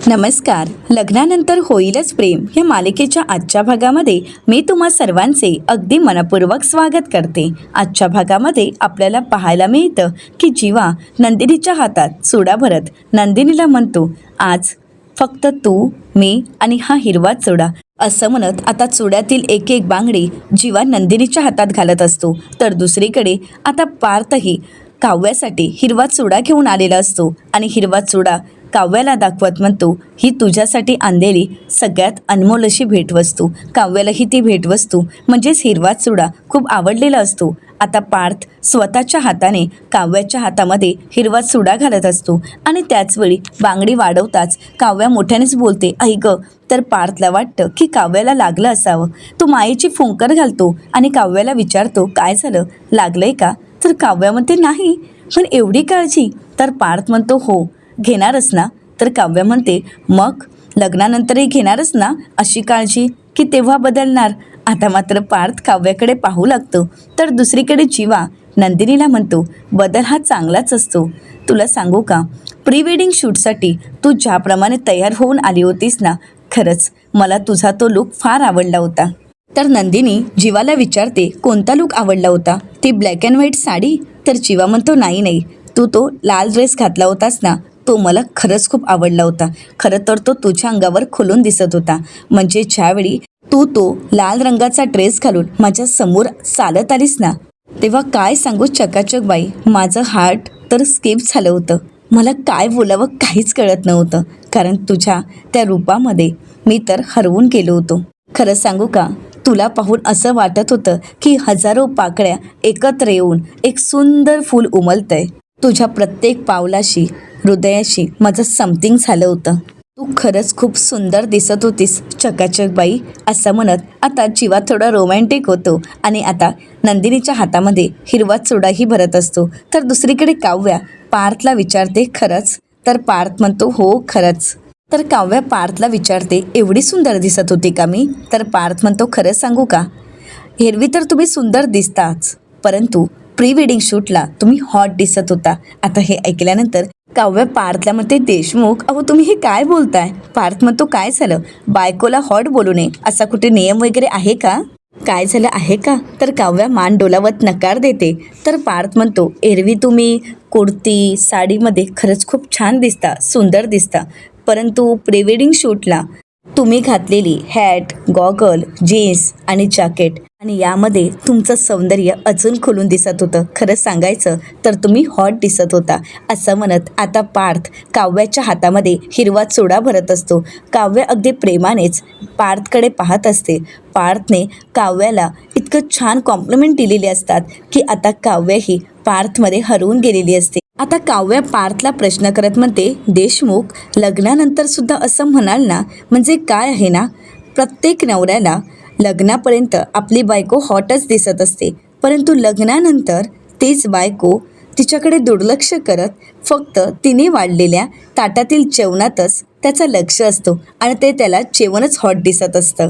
नमस्कार. लग्नानंतर होईलच प्रेम या मालिकेच्या आजच्या भागामध्ये मी तुम्हा सर्वांचे अगदी मनपूर्वक स्वागत करते. आजच्या भागामध्ये आपल्याला पाहायला मिळतं की जीवा नंदिनीच्या हातात चुडा भरत नंदिनीला म्हणतो, आज फक्त तू, मी आणि हा हिरवा चुडा असं म्हणत आता चुड्यातील एक एक बांगडी जीवा नंदिनीच्या हातात घालत असतो. तर दुसरीकडे आता पार्थही काव्यासाठी हिरवा चुडा घेऊन आलेला असतो आणि हिरवा चुडा काव्याला दाखवत म्हणतो, ही तुझ्यासाठी आणलेली सगळ्यात अनमोल अशी भेटवस्तू. काव्यालाही ती भेटवस्तू म्हणजेच हिरवा चुडा खूप आवडलेला असतो. आता पार्थ स्वतःच्या हाताने काव्याच्या हातामध्ये हिरवा चुडा घालत असतो आणि त्याचवेळी बांगडी वाढवताच काव्या मोठ्यानेच बोलते, आई गं. तर पार्थला वाटतं की काव्याला लागलं असावं. तो मायेची फुंकर घालतो आणि काव्याला विचारतो, काय झालं, लागलंय का? तर काव्या म्हणते, नाही, पण एवढी काळजी? तर पार्थ म्हणतो, हो, घेणारच ना? तर काव्या म्हणते, मग लग्नानंतरही घेणारच ना अशी काळजी, की तेव्हा बदलणार? आता मात्र पार्थ काव्याकडे पाहू लागतो. तर दुसरीकडे जीवा नंदिनीला म्हणतो, बदल हा चांगलाच असतो. तुला सांगू का, प्री वेडिंग शूटसाठी तू ज्याप्रमाणे तयार होऊन आली होतीस ना, खरंच मला तुझा तो लुक फार आवडला होता. तर नंदिनी जीवाला विचारते, कोणता लुक आवडला होता? ती ब्लॅक अँड व्हाईट साडी? तर जीवा म्हणतो, नाही, तू तो लाल ड्रेस घातला होतास ना, तो मला खरंच खूप आवडला होता. खरं तर तो तुझ्या अंगावर खुलून दिसत होता. म्हणजे ज्यावेळी तू तो लाल रंगाचा ड्रेस घालून माझ्या समोर चालत आलीस ना, तेव्हा काय सांगू चकाचक बाई, माझं हार्ट तर स्किप झालं होतं. मला काय बोलावं काहीच कळत नव्हतं, कारण तुझ्या त्या रूपामध्ये मी तर हरवून गेलो होतो. खरं सांगू का, तुला पाहून असं वाटत होतं की हजारो पाकळ्या एकत्र येऊन एक सुंदर फूल उमलतंय. तुझ्या प्रत्येक पावलाशी, हृदयाशी माझं समथिंग झालं होतं. तू खरंच खूप सुंदर दिसत होतीस चकाचक बाई. असं म्हणत आता जीवा थोडा रोमॅन्टिक होतो आणि आता नंदिनीच्या हातामध्ये हिरवा चुडाही भरत असतो. तर दुसरीकडे काव्या पार्थला विचारते, खरंच? तर पार्थ म्हणतो, हो, खरंच. तर काव्या पार्थला विचारते, एवढी सुंदर दिसत होती का मी? तर पार्थ म्हणतो, खरं सांगू का, एरवी तर तुम्ही सुंदर दिसताच, परंतु प्री वेडिंग शूटला तुम्ही हॉट दिसत होता. आता हे ऐकल्यानंतर काव्य पार्थला म्हणते, देशमुख, अहो तुम्ही हे काय बोलताय? पार्थ म्हणतो, काय झालं, बायकोला हॉट बोलू नये असा कुठे नियम वगैरे आहे का? काय झालं आहे का? तर काव्या मान डोलावत नकार देते. तर पार्थ म्हणतो, एरवी तुम्ही कुर्ती साडीमध्ये खरंच खूप छान दिसता, सुंदर दिसता, परंतु प्री वेडिंग शूटला तुम्ही घातलेली हॅट, गॉगल, जीन्स आणि जॅकेट आणि यामध्ये तुमचं सौंदर्य अजून खुलून दिसत होतं. खरं सांगायचं तर तुम्ही हॉट दिसत होता. असं म्हणत आता पार्थ काव्याच्या हातामध्ये हिरवा चुडा भरत असतो. काव्य अगदी प्रेमानेच पार्थकडे पाहत असते. पार्थने काव्याला इतकं छान कॉम्प्लिमेंट दिलेली असतात की आता काव्यही पार्थमध्ये हरवून गेलेली असते. आता काव्या पार्थला प्रश्न करत म्हणते, देशमुख, लग्नानंतर सुद्धा असं म्हणाल ना, म्हणजे काय आहे ना, प्रत्येक नवऱ्याला लग्नापर्यंत आपली बायको हॉटच दिसत असते, परंतु लग्नानंतर तीच बायको तिच्याकडे दुर्लक्ष करत फक्त तिने वाढलेल्या ताटातील जेवणातच त्याचं लक्ष असतो आणि ते त्याला जेवणच हॉट दिसत असतं.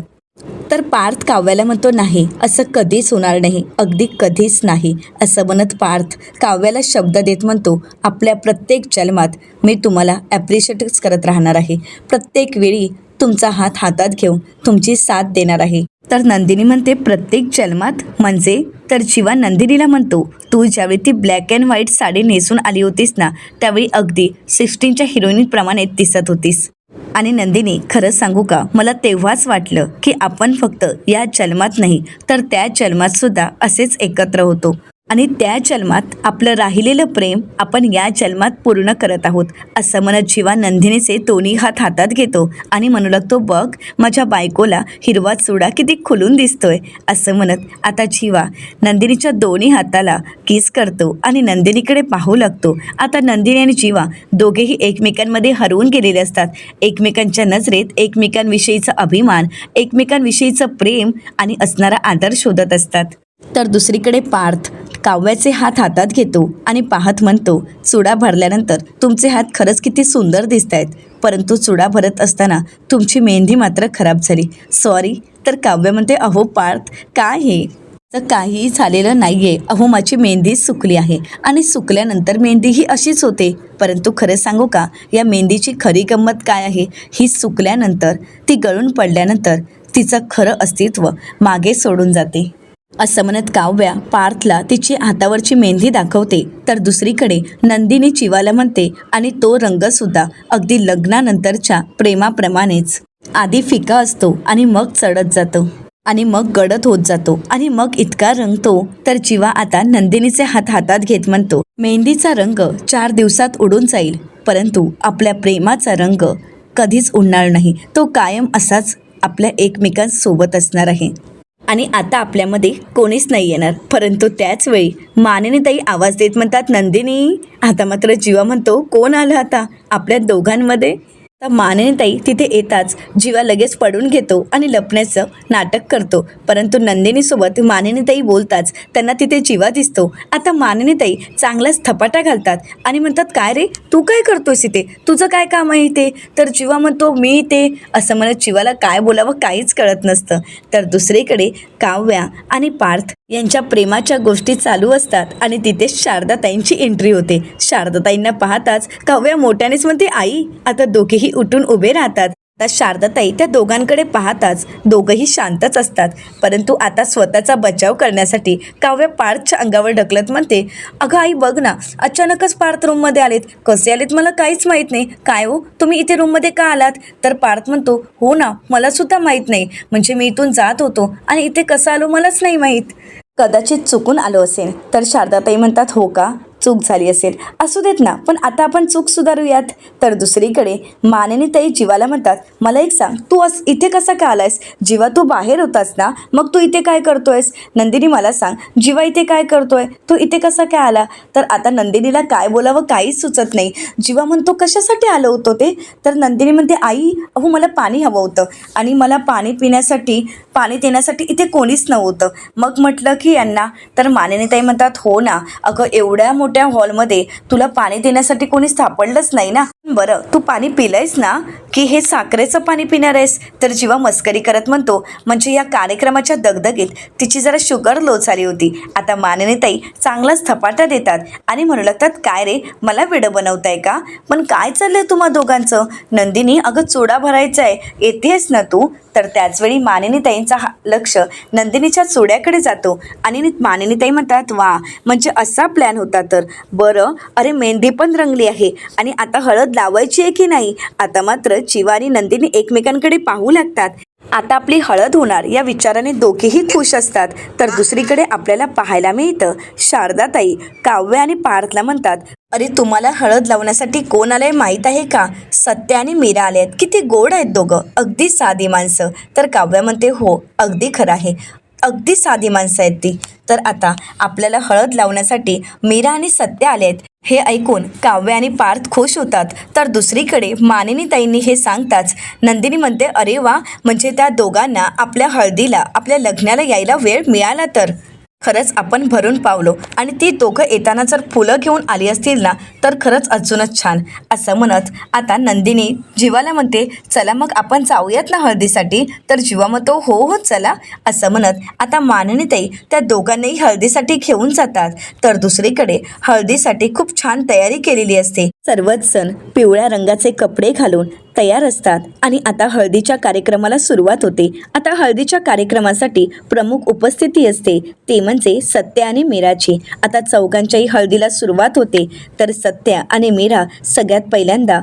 तर पार्थ काव्याला म्हणतो, नाही, असं कधीच होणार नाही, अगदी कधीच नाही. असं म्हणत पार्थ काव्याला शब्द देत म्हणतो, आपल्या प्रत्येक जन्मात मी तुम्हाला ॲप्रिशिएटच करत राहणार आहे. प्रत्येक वेळी तुमचा हात हातात घेऊन तुमची साथ देणार आहे. तर नंदिनी म्हणते, प्रत्येक जन्मात म्हणजे? तर जीवा नंदिनीला म्हणतो, तू ज्यावेळी ती ब्लॅक अँड व्हाईट साडी नेसून आली होतीस ना, त्यावेळी अगदी 16च्या हिरोईनप्रमाणे दिसत होतीस. आणि नंदिनी, खरं सांगू का, मला तेव्हाच वाटलं की आपण फक्त या जन्मात नाही तर त्या जन्मात सुद्धा असेच एकत्र होतो आणि त्या जन्मात आपलं राहिलेलं प्रेम आपण या जन्मात पूर्ण करत आहोत. असं म्हणत जीवा नंदिनीचे दोन्ही हात हातात घेतो आणि म्हणू लागतो, बघ, माझ्या बायकोला हिरवा चुडा किती खुलून दिसतोय. असं म्हणत आता जीवा नंदिनीच्या दोन्ही हाताला किस करतो आणि नंदिनीकडे पाहू लागतो. आता नंदिनी आणि जीवा दोघेही एकमेकांमध्ये हरवून गेलेले असतात. एकमेकांच्या नजरेत एकमेकांविषयीचा अभिमान, एकमेकांविषयीचं प्रेम आणि असणारा आदर शोधत असतात. तर दुसरीकडे पार्थ काव्याचे हात हातात घेतो आणि पाहत म्हणतो, चुडा भरल्यानंतर तुमचे हात खरंच किती सुंदर दिसत आहेत, परंतु चुडा भरत असताना तुमची मेहंदी मात्र खराब झाली, सॉरी. तर काव्य म्हणते, अहो पार्थ, काय हे तर काहीही झालेलं नाहीये. अहो माझी मेहंदी सुकली आहे आणि सुकल्यानंतर मेहंदी ही अशीच होते. परंतु खरं सांगू का, या मेहंदीची खरी गंमत काय आहे, ही सुकल्यानंतर, ती गळून पडल्यानंतर तिचं खरं अस्तित्व मागे सोडून जाते. असं म्हणत काव्या पार्थला तिची हातावरची मेहंदी दाखवते. तर दुसरीकडे नंदिनी चिवाला म्हणते आणि तो रंगसुद्धा अगदी लग्नानंतरच्या प्रेमाप्रमाणेच आधी फिका असतो आणि मग चढत जातो आणि मग गडद होत जातो आणि मग इतका रंगतो. तर जीवा आता नंदिनीचे हात हातात घेत म्हणतो, मेहंदीचा रंग 4 दिवसात उडून जाईल, परंतु आपल्या प्रेमाचा रंग कधीच उडणार नाही. तो कायम असाच आपल्या एकमेकांसोबत असणार आहे. आणि आता आपल्यामध्ये कोणीच नाही येणार. परंतु त्याच वेळी मानिनीताई आवाज देत म्हणतात, नंदिनी. आता मात्र जीवा म्हणतो, कोण आलं आता आपल्या दोघांमध्ये? तर मानिनीताई तिथे येताच जीवा लगेच पडून घेतो आणि लपण्याचं नाटक करतो. परंतु नंदिनीसोबत मानिनीताई बोलताच त्यांना तिथे जीवा दिसतो. आता मानिनीताई चांगलाच थपाटा घालतात आणि म्हणतात, काय रे, तू काय करतोयस इथे? तुझं काय काम आहे इथे? तर जीवा म्हणतो, मी इथे, असं म्हणत जीवाला काय बोलावं काहीच कळत नसतं. तर दुसरीकडे काव्या आणि पार्थ यांच्या प्रेमाच्या गोष्टी चालू असतात आणि तिथे शारदाताईंची एंट्री होते. शारदाताईंना पाहताच काव्या मोठ्यानेच म्हणते, आई. आता दोघेही उठून उभे राहतात. आता शारदाताई त्या दोघांकडे पाहताच दोघंही शांतच असतात. परंतु आता स्वतःचा बचाव करण्यासाठी काव्या पार्थच्या अंगावर ढकलत म्हणते, अगं आई बघ ना, अचानकच पार्थ रूममध्ये आलेत. कसे आलेत मला काहीच माहीत नाही. काय हो, तुम्ही इथे रूममध्ये का आलात? तर पार्थ म्हणतो, हो ना, मला सुद्धा माहीत नाही. म्हणजे मी इथून जात होतो आणि इथे कसं आलो मलाच नाही माहीत. कदाचित चुकून आलो असेल. तर शारदाताई म्हणतात, हो का, चूक झाली असेल, असू देत ना, पण आता आपण चूक सुधारूयात. तर दुसरीकडे मानिनीताई जीवाला म्हणतात, मला एक सांग, तू इथे कसा का आलायस? जीवा, तू बाहेर होतास ना, मग तू इथे काय करतोयस? नंदिनी, मला सांग, जीवा इथे काय करतोय? तू इथे कसा काय आला? तर आता नंदिनीला काय बोलावं काहीच सुचत नाही. जीवा म्हणतो, कशासाठी आलो होतो ते? तर नंदिनी म्हणते, आई, अहो मला पाणी हवं होतं आणि मला पाणी देण्यासाठी इथे कोणीच नव्हतं. मग म्हटलं की यांना. तर मानिनीताई म्हणतात, हो ना, अगं एवढ्या मोठ्या हॉलमध्ये तुला पाणी देण्यासाठी कोणी सापडलंच नाही ना. बरं, तू पाणी पिलंयस ना, की हे साखरेचं पाणी पिणार आहेस? तर जीवा मस्करी करत म्हणतो, म्हणजे या कार्यक्रमाच्या दगदगीत तिची जरा शुगर लो झाली होती. आता मानिनीताई चांगलाच थपाटा देतात आणि म्हणू लागतात, काय रे, मला वेडं बनवताय का? पण काय चाललंय तुम्हा दोघांचं? नंदिनी, अगं चुडा भरायचा आहे, येतेस ना तू? तर त्याचवेळी मानिनीताईंचा लक्ष नंदिनीच्या चुड्याकडे जातो आणि मानिनीताई म्हणतात, वा, म्हणजे असा प्लॅन होता तर. बरं, अरे मेहंदी पण रंगली आहे आणि आता हळद लावायची आहे की नाही? आता मात्र जीवा आणि नंदिनी एकमेकांकडे पाहू लागतात. आता आपली हळद होणार या विचाराने दोघेही खुश असतात. तर दुसरीकडे आपल्याला पाहायला मिळतं, शारदाताई काव्य आणि पार्थला म्हणतात, अरे तुम्हाला हळद लावण्यासाठी कोण आलंय माहीत आहे का? सत्य आणि मीरा आले आहेत. किती गोड आहेत दोघं, अगदी साधी माणसं. तर काव्य म्हणते, हो, अगदी खरं आहे, अगदी साधी माणसं आहेत ती. तर आता आपल्याला हळद लावण्यासाठी मीरा आणि सत्य आले आहेत. हे ऐकून काव्य आणि पार्थ खुश होतात. तर दुसरीकडे मानिनीताईंनी हे सांगताच नंदिनी म्हणते, अरे वा, म्हणजे त्या दोघांना आपल्या हळदीला, आपल्या लग्नाला यायला वेळ मिळाला तर खरंच आपण भरून पावलो. आणि ती दोघं येताना जर फुलं घेऊन आली असतील ना, तर खरंच अजूनच छान. असं म्हणत आता नंदिनी जीवाला म्हणते, चला मग आपण जाऊयात ना हळदीसाठी? तर जीवा म्हणतो, हो हो चला. असं म्हणत आता मानिनीताई त्या दोघांनाही हळदीसाठी घेऊन जातात. तर दुसरीकडे हळदीसाठी खूप छान तयारी केलेली असते. सर्वच जण पिवळ्या रंगाचे कपडे घालून तयार असतात आणि आता हळदीच्या कार्यक्रमाला सुरुवात होते. आता हळदीच्या कार्यक्रमासाठी प्रमुख उपस्थिती असते, ते म्हणजे सत्य आणि मीराची. आता चौघांच्याही हळदीला सुरुवात होते. तर सत्य आणि मीरा सगळ्यात पहिल्यांदा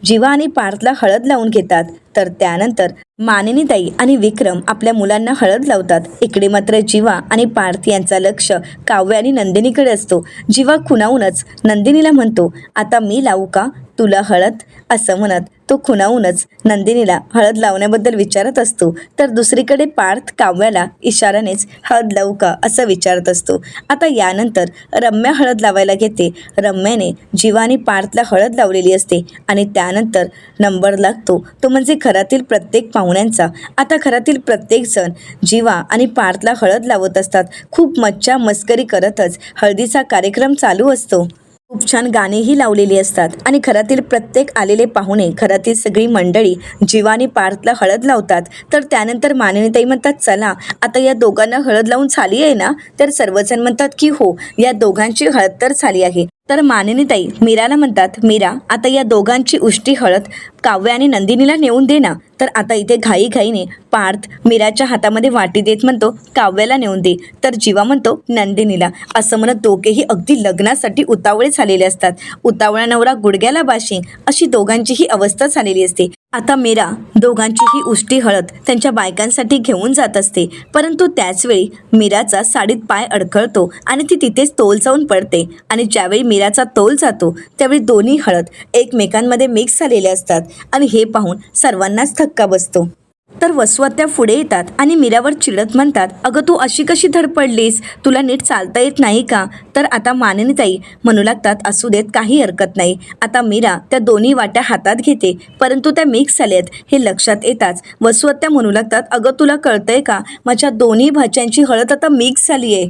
जीवा आणि पार्थला हळद लावून घेतात. तर त्यानंतर मानिनीताई आणि विक्रम आपल्या मुलांना हळद लावतात. इकडे मात्र जीवा आणि पार्थ यांचा लक्ष काव्य आणि नंदिनीकडे असतो. जीवा खुणावूनच नंदिनीला म्हणतो, आता मी लावू का तुला हळद? असं म्हणत तो खुणावूनच नंदिनीला हळद लावण्याबद्दल विचारत असतो. तर दुसरीकडे पार्थ काव्याला इशारानेच हळद लावू का असं विचारत असतो. आता यानंतर रम्या हळद लावायला घेते. रम्याने जीवा आणि पार्थला हळद लावलेली असते आणि त्यानंतर नंबर लागतो तो म्हणजे घरातील प्रत्येक पाहुण्यांचा. आता घरातील प्रत्येक जण जीवा आणि पार्थला हळद लावत असतात. खूप मज्जा मस्करी करतच हळदीचा कार्यक्रम चालू असतो. खूप छान गाणेही लावलेली असतात आणि घरातील प्रत्येक आलेले पाहुणे, घरातील सगळी मंडळी जीवा आणि पार्थला हळद लावतात. तर त्यानंतर मानिनीताई म्हणतात, चला आता या दोघांना हळद लावून झाली आहे ना? तर सर्वजण म्हणतात की हो, या दोघांची हळद तर झाली आहे. तर मानिनीताई मीराला म्हणतात, मीरा आता या दोघांची उष्टी हळद काव्य आणि नंदिनीला नेऊन दे ना. तर आता इथे घाईघाईने पार्थ मीराच्या हातामध्ये वाटी देत म्हणतो, काव्याला नेऊन दे. तर जीवा म्हणतो नंदिनीला. असं म्हणत दोघेही अगदी लग्नासाठी उतावळे झालेले असतात. उतावळा नवरा गुडघ्याला बाशिंग अशी दोघांचीही अवस्था झालेली असते. आता मीरा दोघांची ही उष्टी हळद त्यांच्या बायकांसाठी घेऊन जात असते. परंतु त्याचवेळी मीराचा साडीत पाय अडखळतो आणि ती तिथेच तोल जाऊन पडते. आणि ज्यावेळी मीराचा तोल जातो त्यावेळी दोन्ही हळद एकमेकांमध्ये मिक्स झालेले असतात आणि हे पाहून सर्वांनाच धक्का बसतो. तर वसुआत्या पुढे येतात आणि मीरावर चिडत म्हणतात, अगं तू अशी कशी धडपडलीस? तुला नीट चालता येत नाही का? तर आता मानिनीताई म्हणू लागतात, असू देत, काही हरकत नाही. आता मीरा त्या दोन्ही वाट्या हातात घेते, परंतु त्या मिक्स झाल्यात हे लक्षात येताच वसुआत्या म्हणू लागतात, अगं तुला कळतंय का? माझ्या दोन्ही भाच्यांची हळद आता मिक्स झाली आहे.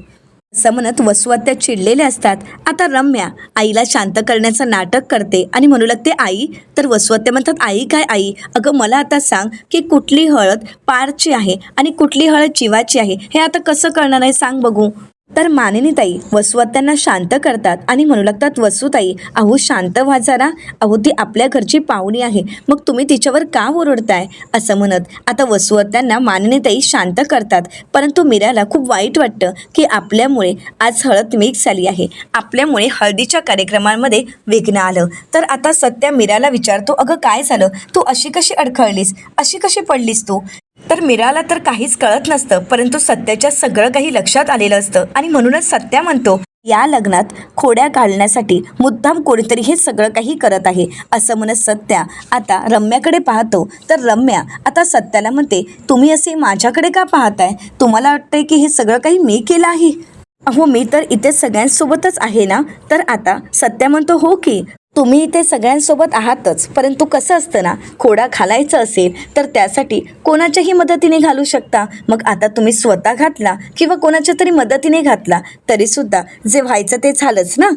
असं म्हणत वसुआत्या चिडलेल्या असतात. आता रम्या आईला शांत करण्याचं नाटक करते आणि म्हणू लागते, आई. तर वसुआत्या म्हणतात, आई काय आई? अगं मला आता सांग की कुठली हळद पारची आहे आणि कुठली हळद जीवाची आहे, हे आता कसं कळणार आहे, सांग बघू. तर मानिनीताई वसुआत्यांना शांत करतात आणि म्हणू लागतात, वसुताई अहो शांत व्हा जरा. अहो ती आपल्या घरची पाहुणी आहे, मग तुम्ही तिच्यावर का ओरडताय? असं म्हणत आता वसुआत्यांना मानिनीताई शांत करतात. परंतु मीराला खूप वाईट वाटतं की आपल्यामुळे आज हळद मिक्स झाली आहे, आपल्यामुळे हळदीच्या कार्यक्रमांमध्ये विघ्न आलं. तर आता सत्या मीराला विचारतो, अगं काय झालं? तू अशी कशी अडखळलीस, अशी कशी पडलीस तू? तर मीराला तर काहीच कळत नसतं, परंतु सत्याच्या सगळं काही लक्षात आलेलं असतं आणि म्हणूनच सत्या म्हणतो, या लग्नात खोड्या घालण्यासाठी मुद्दाम कोणीतरी हे सगळं काही करत आहे. असं म्हणत सत्या आता रम्याकडे पाहतो. तर रम्या आता सत्याला म्हणते, तुम्ही असे माझ्याकडे का पाहताय? तुम्हाला वाटतंय की हे सगळं काही मी केलं आहे? अहो मी तर इथे सगळ्यांसोबतच आहे ना. तर आता सत्या म्हणतो, हो की तुम्ही इथे सगळ्यांसोबत आहातच, परंतु कसं असतं ना, खोडा घालायचं असेल तर त्यासाठी कोणाच्याही मदतीने घालू शकता. मग आता तुम्ही स्वतः घातला किंवा कोणाच्या तरी मदतीने घातला तरीसुद्धा जे व्हायचं ते झालंच ना.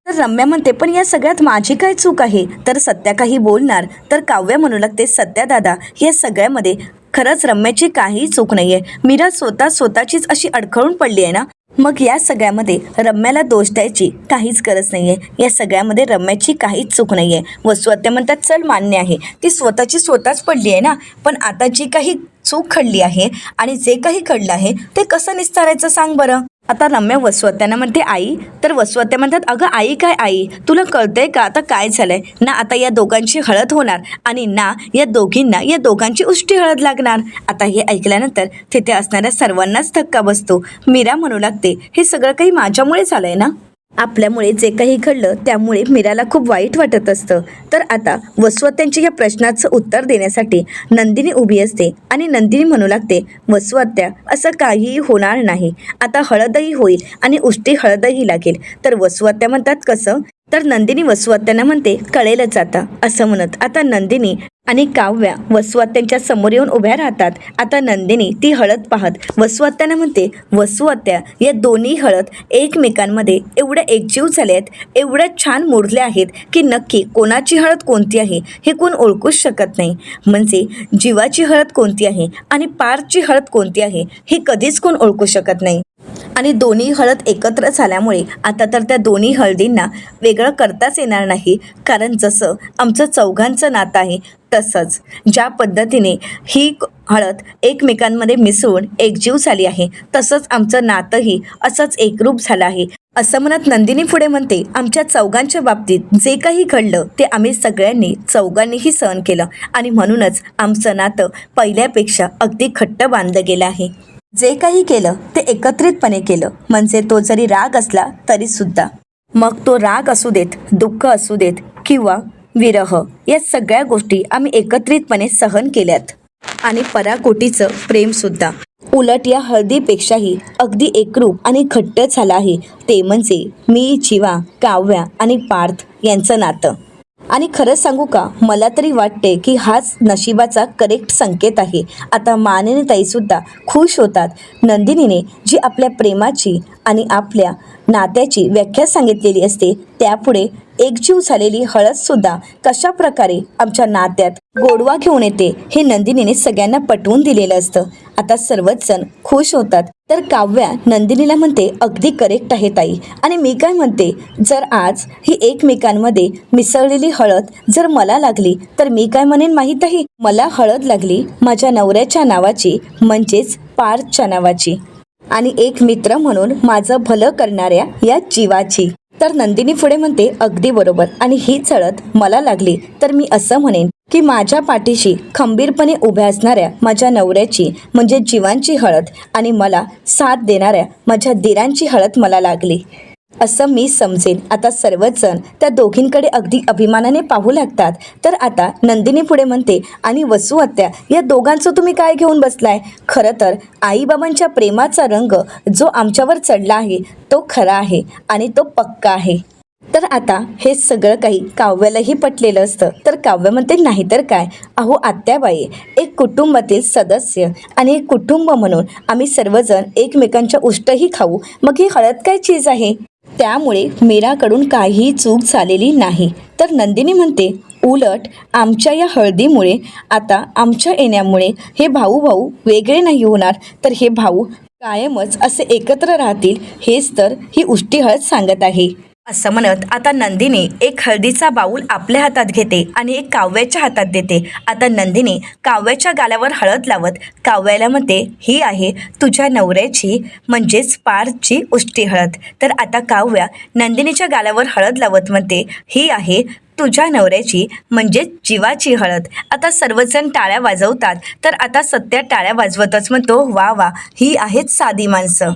तर रम्या म्हणते, पण या सगळ्यात माझी काय चूक आहे? तर सत्या काही बोलणार तर काव्य म्हणू लागते, सत्या दादा या सगळ्यामध्ये खरंच रम्याची काही चूक नाही आहे. मीरा स्वतःचीच अशी अडखळून पडली आहे ना. मग या सगळ्यामध्ये रम्याला दोष द्यायची काहीच गरज नाही आहे. या सगळ्यामध्ये रम्याची काहीच चूक नाही आहे. वसुआत्या म्हणतात, चल मान्य आहे, ती स्वतःच पडली आहे ना. पण आता जी काही चूक घडली आहे आणि जे काही घडलं आहे ते कसं निस्तारायचं सांग बरं. आता रम्या वसुआत्यांना म्हणते, आई. तर वसुआत्या म्हणतात, अगं आई काय आई? तुला कळतंय का आता काय झालंय ना? आता या दोघांची हळद होणार आणि ना या दोघींना या दोघांची उष्टी हळद लागणार. आता हे ऐकल्यानंतर तिथे असणाऱ्या सर्वांनाच धक्का बसतो. मीरा म्हणू लागते, हे सगळं काही माझ्यामुळे झालंय ना. आपल्यामुळे जे काही घडलं त्यामुळे मीराला खूप वाईट वाटत असतं. तर आता वसुआत्यांच्या या प्रश्नाचं उत्तर देण्यासाठी नंदिनी उभी असते आणि नंदिनी म्हणू लागते, वसुआत्या असं काहीही होणार नाही. आता हळदही होईल आणि उष्टी हळदही लागेल. तर वसुआत्या म्हणतात, कसं? तर नंदिनी वसुआत्यांना म्हणते, कळेलच आता. असं म्हणत आता नंदिनी आणि काव्या वसुआत्यांच्या समोर येऊन उभ्या राहतात. आता नंदिनी ती हळद पाहत वसुआत्यांना म्हणते, वसुआत्या या दोन्ही हळद एकमेकांमध्ये एवढ्या एकजीव झाल्या आहेत, एवढ्या छान मोडल्या आहेत की नक्की कोणाची हळद कोणती आहे हे कोण ओळखूच शकत नाही. म्हणजे जीवाची हळद कोणती आहे आणि पारची हळद कोणती आहे हे कधीच कोण ओळखू शकत नाही. आणि दोन्ही हळद एकत्र झाल्यामुळे आता तर त्या दोन्ही हळदींना वेगळं करताच येणार नाही. कारण जसं आमचं चौघांचं नातं आहे तसंच ज्या पद्धतीने ही हळद एकमेकांमध्ये मिसळून एकजीव झाली आहे तसंच आमचं नातंही असंच एकरूप झालं आहे. असं म्हणत नंदिनी पुढे म्हणते, आमच्या चौघांच्या बाबतीत जे काही घडलं ते आम्ही चौघांनीही सहन केलं आणि म्हणूनच आमचं नातं पहिल्यापेक्षा अगदी घट्ट बांधलं गेलं आहे. जे काही केलं ते एकत्रितपणे केलं. म्हणजे तो जरी राग असला तरी सुद्धा, मग तो राग असू देत, दुःख असू देत किंवा विरह, या सगळ्या गोष्टी आम्ही एकत्रितपणे सहन केल्यात. आणि पराकोटीचं प्रेमसुद्धा उलट या हळदीपेक्षाही अगदी एकरूप आणि घट्ट झालं आहे. ते म्हणजे मी, जीवा, काव्या आणि पार्थ यांचं नातं. आणि खरं सांगू का, मला तरी वाटते की हाच नशिबाचा करेक्ट संकेत आहे. आता मानिनी ताईसुद्धा खुश होतात. नंदिनीने जी आपल्या प्रेमाची आणि आपल्या नात्याची व्याख्या सांगितलेली असते, त्यापुढे एकजीव झालेली हळदसुद्धा कशा प्रकारे आमच्या नात्यात गोडवा घेऊन येते हे नंदिनीने सगळ्यांना पटवून दिलेलं असतं. आता सर्वच जण खुश होतात. तर काव्या नंदिनीला म्हणते, अगदी करेक्ट आहे ताई. आणि मी काय म्हणते, जर आज ही एकमेकांमध्ये मिसळलेली हळद जर मला लागली तर मी काय म्हणेन माहीत आहे, मला हळद लागली माझ्या नवऱ्याच्या नावाची, म्हणजेच पार्थच्या नावाची, आणि एक मित्र म्हणून माझं भलं करणाऱ्या या जीवाची. तर नंदिनी पुढे म्हणते, अगदी बरोबर. आणि हीच हळद मला लागली तर मी असं म्हणेन की माझ्या पाठीशी खंबीरपणे उभ्या असणाऱ्या माझ्या नवऱ्याची म्हणजे जीवांची हळद, आणि मला साथ देणाऱ्या माझ्या दिरांची हळद मला लागली असं मी समजेन. आता सर्वच जण त्या दोघींकडे अगदी अभिमानाने पाहू लागतात. तर आता नंदिनी पुढे म्हणते, आणि वसू आत्या, या दोघांचं तुम्ही काय घेऊन बसलाय? खरं तर आईबाबांच्या प्रेमाचा रंग जो आमच्यावर चढला आहे तो खरा आहे आणि तो पक्का आहे. तर आता हे सगळं काही काव्यालाही पटलेलं असतं. तर काव्य म्हणते, नाही तर काय, अहो आत्याबाई, एक कुटुंबातील सदस्य आणि एक कुटुंब म्हणून आम्ही सर्वजण एकमेकांच्या उष्टही खाऊ, मग ही हळद काय चीज आहे? त्यामुळे मीराकडून काहीही चूक झालेली नाही. तर नंदिनी म्हणते, उलट आमच्या या हळदीमुळे, आता आमच्या येण्यामुळे हे भाऊ भाऊ वेगळे नाही होणार, तर हे भाऊ कायमच असे एकत्र राहतील, हेच तर ही उष्टी हळद सांगत आहे. असं म्हणत आता नंदिनी एक हळदीचा बाऊल आपल्या हातात घेते आणि एक काव्याच्या हातात देते. आता नंदिनी काव्याच्या गालावर हळद लावत काव्याला म्हणते, ही आहे तुझ्या नवऱ्याची म्हणजेच पार्थची उष्टी हळद. तर आता काव्या नंदिनीच्या गालावर हळद लावत म्हणते, ही आहे तुझ्या नवऱ्याची म्हणजेच जीवाची हळद. आता सर्वजण टाळ्या वाजवतात. तर आता सत्या टाळ्या वाजवतच म्हणतो, वा वा, ही आहेत साधी माणसं.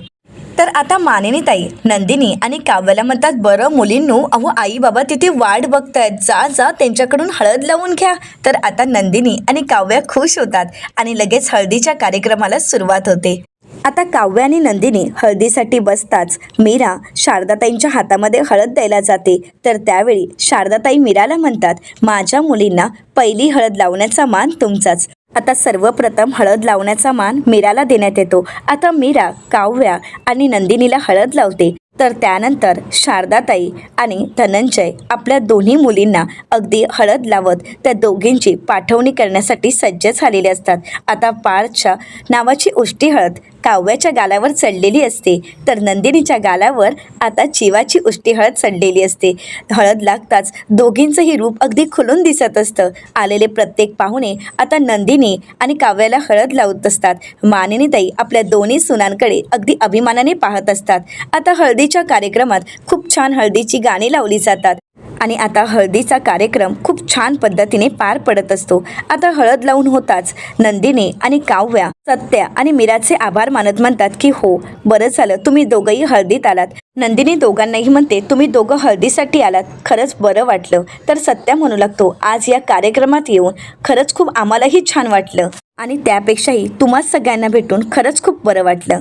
तर आता मानिनी ताई नंदिनी आणि काव्याला म्हणतात, बरं मुलींनो, अहो आई बाबा तिथे वाट बघतायत, जा जा त्यांच्याकडून हळद लावून घ्या. तर आता नंदिनी आणि काव्या खुश होतात आणि लगेच हळदीच्या कार्यक्रमाला सुरुवात होते. आता काव्य आणि नंदिनी हळदीसाठी बसताच मीरा शारदाताईंच्या हातामध्ये हळद द्यायला जाते. तर त्यावेळी शारदाताई मीराला म्हणतात, माझ्या मुलींना पहिली हळद लावण्याचा मान तुमचाच. आता सर्वप्रथम हळद लावण्याचा मान मीराला देण्यात येतो. आता मीरा काव्या आणि नंदिनीला हळद लावते. तर त्यानंतर शारदाताई आणि धनंजय आपल्या दोन्ही मुलींना अगदी हळद लावत त्या दोघींची पाठवणी करण्यासाठी सज्ज झालेले असतात. आता पार्थच्या नावाची उष्टी हळद काव्याच्या गालावर चढलेली असते. तर नंदिनीच्या गालावर आता जीवाची उष्टी हळद चढलेली असते. हळद लागताच दोघींचंही रूप अगदी खुलून दिसत असतं. आलेले प्रत्येक पाहुणे आता नंदिनी आणि काव्याला हळद लावत असतात. मानिनीताई आपल्या दोन्ही सुनांकडे अगदी अभिमानाने पाहत असतात. आता हळदीच्या कार्यक्रमात खूप छान हळदीची गाणी लावली जातात आणि आता हळदीचा कार्यक्रम खूप छान पद्धतीने पार पडत असतो. आता हळद लावून होताच नंदिनी आणि काव्या सत्या आणि मीराचे आभार मानत म्हणतात की हो, बरं झालं तुम्ही दोघंही हळदीत आलात. नंदिनी दोघांनाही म्हणते, तुम्ही दोघं हळदीसाठी आलात, खरंच बरं वाटलं. तर सत्या म्हणू लागतो, आज या कार्यक्रमात येऊन खरंच खूप आम्हालाही छान वाटलं आणि त्यापेक्षाही तुम्हा सगळ्यांना भेटून खरंच खूप बरं वाटलं.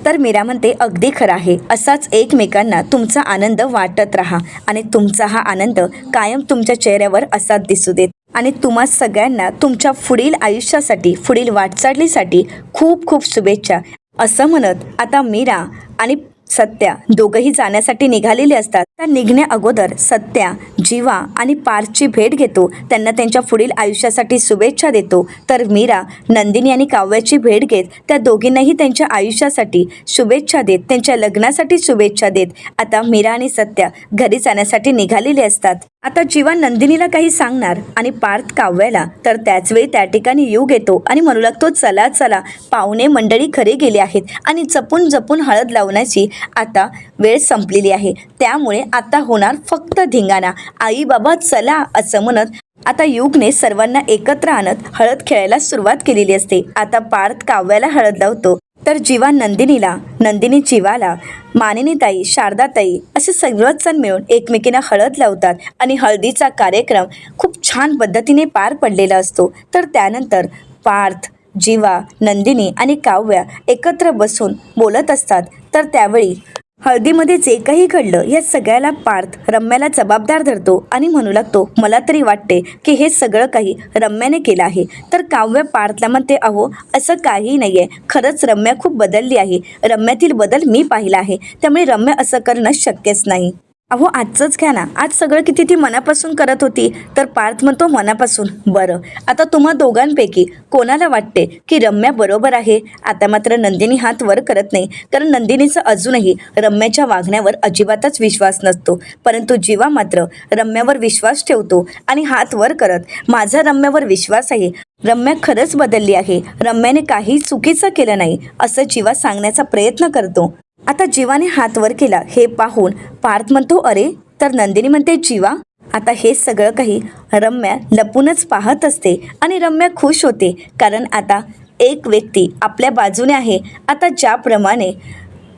तर मीरा म्हणते, अगदी खरं आहे, असाच एकमेकांना तुमचा आनंद वाटत राहा आणि तुमचा हा आनंद कायम तुमच्या चेहऱ्यावर असाच दिसू देत आणि तुम्हा सगळ्यांना तुमच्या पुढील आयुष्यासाठी, पुढील वाटचालीसाठी खूप खूप शुभेच्छा. असं म्हणत आता मीरा आणि सत्या दोघंही जाण्यासाठी निघालेले असतात. त्या निघण्या अगोदर सत्या जीवा आणि पार्थची भेट घेतो, त्यांना त्यांच्या पुढील आयुष्यासाठी शुभेच्छा देतो. तर मीरा नंदिनी आणि काव्याची भेट घेत त्या दोघींनाही त्यांच्या आयुष्यासाठी शुभेच्छा देत, त्यांच्या लग्नासाठी शुभेच्छा देत आता मीरा आणि सत्या घरी जाण्यासाठी निघालेले असतात. आता जीवा नंदिनीला काही सांगणार आणि पार्थ काव्याला, तर त्याचवेळी त्या ठिकाणी युग येतो आणि म्हणू लागतो, चला चला, पाहुणे मंडळी खरे गेले आहेत आणि जपून जपून हळद लावण्याची आता वेळ संपलेली आहे, त्यामुळे आता होणार फक्त धिंगाणा, आई बाबा चला. असं म्हणत आता युगने सर्वांना एकत्र आणत हळद खेळायला सुरुवात केलेली असते. आता पार्थ काव्याला हळद लावतो, तर जीवा नंदिनीला, नंदिनी जीवाला, मानिनीताई, शारदाताई असे सर्वच जण मिळून एकमेकींना हळद लावतात आणि हळदीचा कार्यक्रम खूप छान पद्धतीने पार पडलेला असतो. तर त्यानंतर पार्थ, जीवा, नंदिनी आणि काव्या एकत्र बसून बोलत असतात. तर त्यावेळी हळदीमध्ये जे काही घडलं या सगळ्याला पार्थ रम्याला जबाबदार धरतो आणि म्हणू लागतो, मला तरी वाटते की हे सगळं काही रम्याने केलं आहे. तर काव्य पार्थला म्हणते, अहो असं काही नाही आहे, खरंच रम्या खूप बदलली आहे. रम्यातील बदल मी पाहिला आहे, त्यामुळे रम्या असं करणं शक्यच नाही. अहो आजचंच घ्या ना, आज सगळं किती ती मनापासून करत होती. तर पार्थ म्हणतो, मनापासून? बरं, आता तुम्हा दोघांपैकी कोणाला वाटते की रम्या बरोबर आहे? आता मात्र नंदिनी हात वर करत नाही, कारण नंदिनीचं अजूनही रम्याच्या वागण्यावर अजिबातच विश्वास नसतो. परंतु जीवा मात्र रम्यावर विश्वास ठेवतो आणि हात वर करत, माझा रम्यावर विश्वास आहे, रम्या खरंच बदलली आहे, रम्याने काही चुकीचं केलं नाही, असं जीवा सांगण्याचा प्रयत्न करतो. आता जीवाने हात वर केला हे पाहून पार्थ म्हणतो, अरे? तर नंदिनी म्हणते, जीवा? आता हे सगळं काही रम्या लपूनच पाहत असते आणि रम्या खुश होते, कारण आता एक व्यक्ती आपल्या बाजूने आहे. आता ज्याप्रमाणे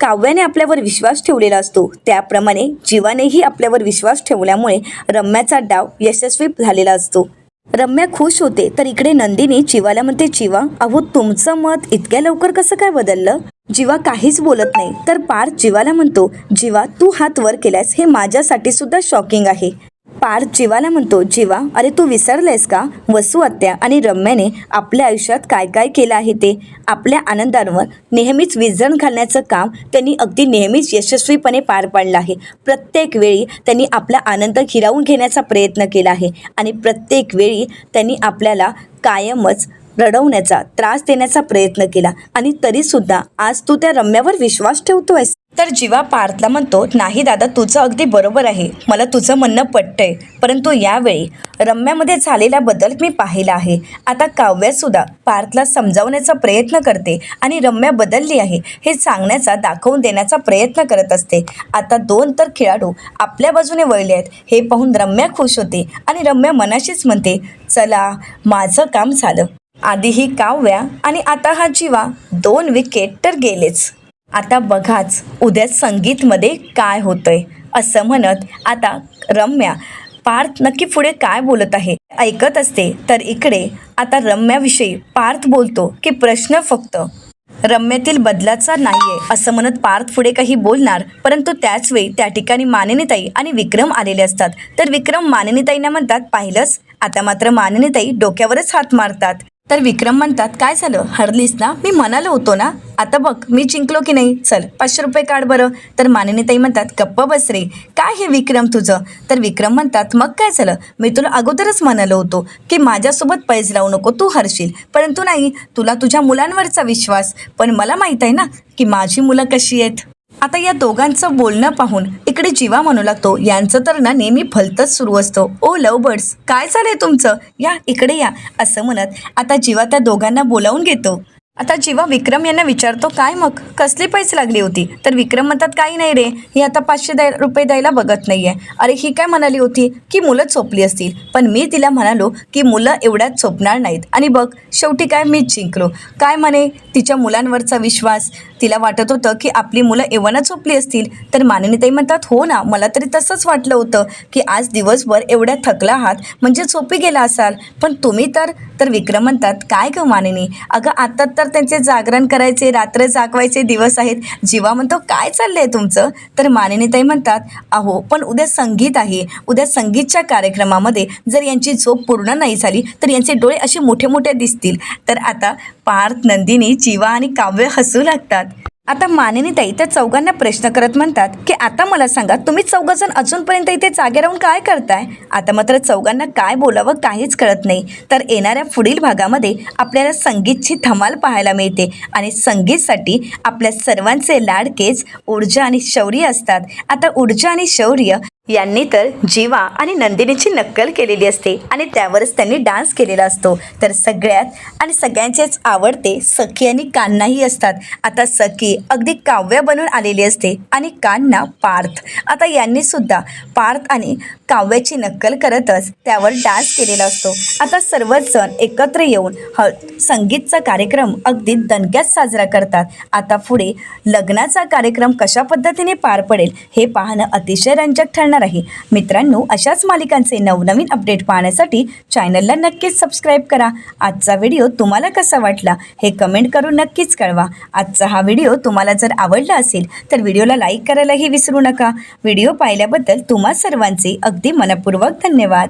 काव्याने आपल्यावर विश्वास ठेवलेला असतो, त्याप्रमाणे जीवानेही आपल्यावर विश्वास ठेवल्यामुळे रम्याचा डाव यशस्वी झालेला असतो. रम्या खुश होते. तर इकडे नंदिनी जीवाला म्हणते, जीवा, अहो तुमचं मत इतक्या लवकर कसं काय बदललं? जीवा काहीच बोलत नाही. तर पार्थ जीवाला म्हणतो, जीवा तू हात वर केल्यास हे माझ्यासाठी सुद्धा शॉकिंग आहे. पार्थ जीवाला म्हणतो, जीवा अरे तू विसरलेस का? वसू आत्या आणि रम्याने आपल्या आयुष्यात काय काय केलं आहे ते. आपल्या आनंदांवर नेहमीच विझण घालण्याचं काम त्यांनी अगदी नेहमीच यशस्वीपणे पार पाडलं आहे. प्रत्येक वेळी त्यांनी आपला आनंद हिरावून घेण्याचा प्रयत्न केला आहे आणि प्रत्येक वेळी त्यांनी आपल्याला कायमच रडवण्याचा, त्रास देण्याचा प्रयत्न केला आणि तरीसुद्धा आज तू त्या रम्यावर विश्वास ठेवतोयस. तर जीवा पार्थला म्हणतो, नाही दादा, तुझं अगदी बरोबर आहे, मला तुझं म्हणणं पटतंय, परंतु यावेळी रम्यामध्ये झालेला बदल मी पाहिला आहे. आता काव्यसुद्धा पार्थला समजावण्याचा प्रयत्न करते आणि रम्या बदलली आहे हे सांगण्याचा, दाखवून देण्याचा प्रयत्न करत असते. आता दोन तर खेळाडू आपल्या बाजूने वळले आहेत हे पाहून रम्या खुश होते आणि रम्या मनाशीच म्हणते, चला माझं काम झालं. आधी ही काव्या आणि आता हा जीवा, 2 विकेट तर गेलेच. आता बघाच उद्या संगीतमध्ये काय होतंय, असं म्हणत आता रम्या पार्थ नक्की पुढे काय बोलत आहे ऐकत असते. तर इकडे आता रम्याविषयी पार्थ बोलतो की प्रश्न फक्त रम्यातील बदलाचा नाहीये, असं म्हणत पार्थ पुढे काही बोलणार, परंतु त्याच वेळी त्या ठिकाणी मानिनीताई आणि विक्रम आलेले असतात. तर विक्रम मानिनीताईंना म्हणतात, पाहिलंस? आता मात्र मानिनीताई डोक्यावरच हात मारतात. तर विक्रम म्हणतात, काय झालं, हरलीस ना? मी म्हणालो होतो ना, आता बघ मी जिंकलो की नाही, चल 500 रुपये काढ बरं. तर मानिनीताई म्हणतात, गप्प बस रे, काय हे विक्रम तुझं? तर विक्रम म्हणतात, मग काय झालं, मी तुला अगोदरच म्हणालो होतो की माझ्यासोबत पैज लावू नको, तू हरशील, परंतु नाही, तुला तुझ्या मुलांवरचा विश्वास, पण मला माहीत आहे ना की माझी मुलं कशी आहेत. आता या दोघांचं बोलणं पाहून इकडे जीवा म्हणू लागतो, यांचं तर ना नेहमी भलतंच सुरू असतो. ओ लव बर्ड्स, काय चाललंय तुमचं, या इकडे या, असं म्हणत आता जीवा त्या दोघांना बोलावून घेतो. आता जीवा विक्रम यांना विचारतो, काय मग कसली पैसे लागली होती? तर विक्रम म्हणतात, काही नाही रे, ही आता 500 रुपये द्यायला बघत नाहीये. अरे ही काय म्हणाली होती की मुलं चोपली असतील, पण मी तिला म्हणालो की मुलं एवढ्यात चोपणार नाहीत, आणि बघ शेवटी काय, मीच जिंकलो. काय म्हणे, तिच्या मुलांवरचा विश्वास, तिला वाटत होतं की आपली मुलं एवढा चोपली असतील. तर मानिनीताई म्हणतात, हो ना, मला तरी तसंच वाटलं होतं की आज दिवसभर एवढ्या थकला आहात म्हणजे झोपी गेला असाल, पण तुम्ही तर विक्रम म्हणतात, काय गं मानिनी, अगं आता तर त्यांचे जागरण करायचे, रात्र जागवायचे दिवस आहेत. जीवा म्हणतो, काय चाललंय तुमचं? तर मानिनीताई म्हणतात, अहो पण उद्या संगीत आहे, उद्या संगीतच्या कार्यक्रमामध्ये जर यांची झोप पूर्ण नाही झाली तर यांचे डोळे असे मोठे मोठे दिसतील. तर आता पार्थ, नंदिनी, जीवा आणि काव्य हसू लागतात. आता मानिनीताई त्या चौघांना प्रश्न करत म्हणतात की आता मला सांगा, तुम्ही चौघजण अजूनपर्यंत इथे जागे राहून काय करताय? आता मात्र चौघांना काय बोलावं काहीच कळत नाही. तर येणाऱ्या पुढील भागामध्ये आपल्याला संगीतची धमाल पाहायला मिळते आणि संगीतसाठी आपल्या सर्वांचे लाडकेच ऊर्जा आणि शौर्य असतात. आता ऊर्जा आणि शौर्य यांनी तर जीवा आणि नंदिनीची नक्कल केलेली असते आणि त्यावरच त्यांनी डान्स केलेला असतो. तर सगळ्यांचेच आवडते सखी आणि कान्हाही असतात. आता सखी अगदी काव्य बनून आलेली असते आणि कान्हा पार्थ. आता यांनी सुद्धा पार्थ आणि काव्याची नक्कल करतच त्यावर डान्स केलेला असतो. आता सर्वच जण एकत्र येऊन संगीतचा कार्यक्रम अगदी दणक्यात साजरा करतात. आता पुढे लग्नाचा कार्यक्रम कशा पद्धतीने पार पडेल हे पाहणं अतिशय रंजक ठरणार असणार आहे. मित्रांनो, अशाच मालिकांचे नवनवीन अपडेट पाहण्यासाठी चॅनलला नक्कीच सबस्क्राईब करा. आजचा व्हिडिओ तुम्हाला कसा वाटला हे कमेंट करून नक्कीच कळवा. आजचा हा व्हिडिओ तुम्हाला जर आवडला असेल तर व्हिडिओला लाईक करायलाही विसरू नका. व्हिडिओ पाहिल्याबद्दल तुम्हा सर्वांचे अगदी मनपूर्वक धन्यवाद.